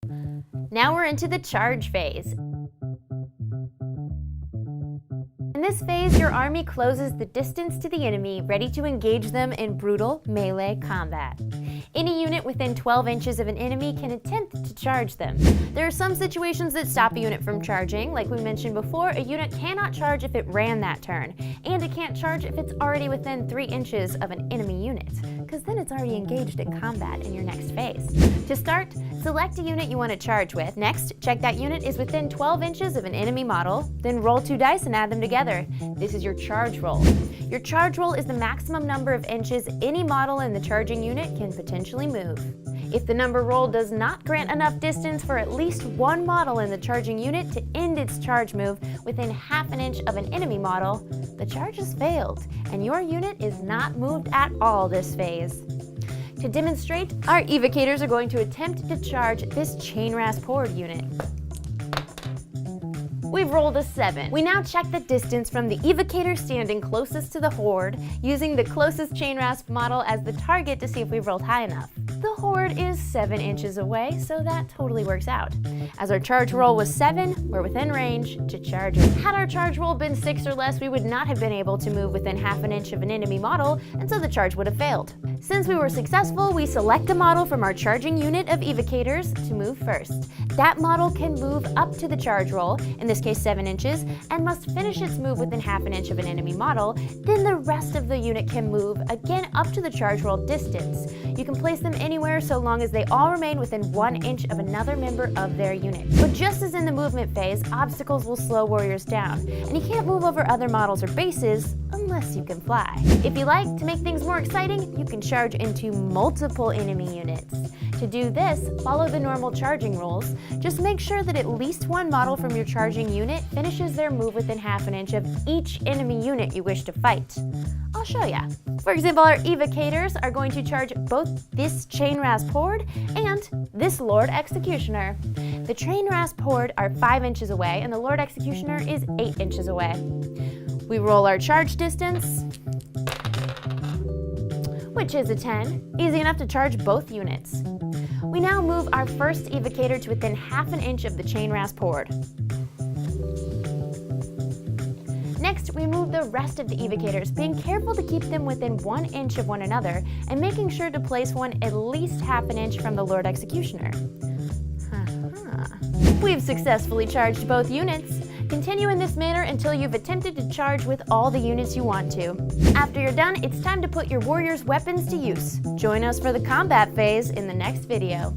Now we're into the charge phase. In this phase, your army closes the distance to the enemy, ready to engage them in brutal melee combat. Any unit within 12 inches of an enemy can attempt to charge them. There are some situations that stop a unit from charging. Like we mentioned before, a unit cannot charge if it ran that turn, and it can't charge if it's already within 3 inches of an enemy unit, because then it's already engaged in combat in your next phase. To start, select a unit you want to charge with. Next, check that unit is within 12 inches of an enemy model, then roll 2 dice and add them together. This is your charge roll. Your charge roll is the maximum number of inches any model in the charging unit can potentially move. If the number rolled does not grant enough distance for at least one model in the charging unit to end its charge move within half an inch of an enemy model, the charge has failed, and your unit is not moved at all this phase. To demonstrate, our evocators are going to attempt to charge this Chainrasp Horde unit. We've rolled a 7. We now check the distance from the evocator standing closest to the Horde, using the closest Chainrasp model as the target to see if we've rolled high enough. The Horde is 7 inches away, so that totally works out. As our charge roll was 7, we're within range to charge it. Had our charge roll been 6 or less, we would not have been able to move within half an inch of an enemy model, and so the charge would have failed. Since we were successful, we select a model from our charging unit of evocators to move first. That model can move up to the charge roll, in this case 7 inches, and must finish its move within half an inch of an enemy model. Then the rest of the unit can move again up to the charge roll distance. You can place them anywhere so long as they all remain within 1 inch of another member of their unit. But just as in the movement phase, obstacles will slow warriors down, and you can't move over other models or bases unless you can fly. If you like to make things more exciting, you can charge into multiple enemy units. To do this, follow the normal charging rules. Just make sure that at least one model from your charging unit finishes their move within half an inch of each enemy unit you wish to fight. I'll show ya. For example, our evocators are going to charge both this Chainrasp Horde and this Lord Executioner. The Chainrasp Horde are 5 inches away, and the Lord Executioner is 8 inches away. We roll our charge distance, which is a 10, easy enough to charge both units. We now move our first evocator to within half an inch of the Chainrasp Horde. Next, we move the rest of the evocators, being careful to keep them within 1 inch of one another and making sure to place one at least half an inch from the Lord Executioner. We've successfully charged both units. Continue in this manner until you've attempted to charge with all the units you want to. After you're done, it's time to put your warrior's weapons to use. Join us for the combat phase in the next video.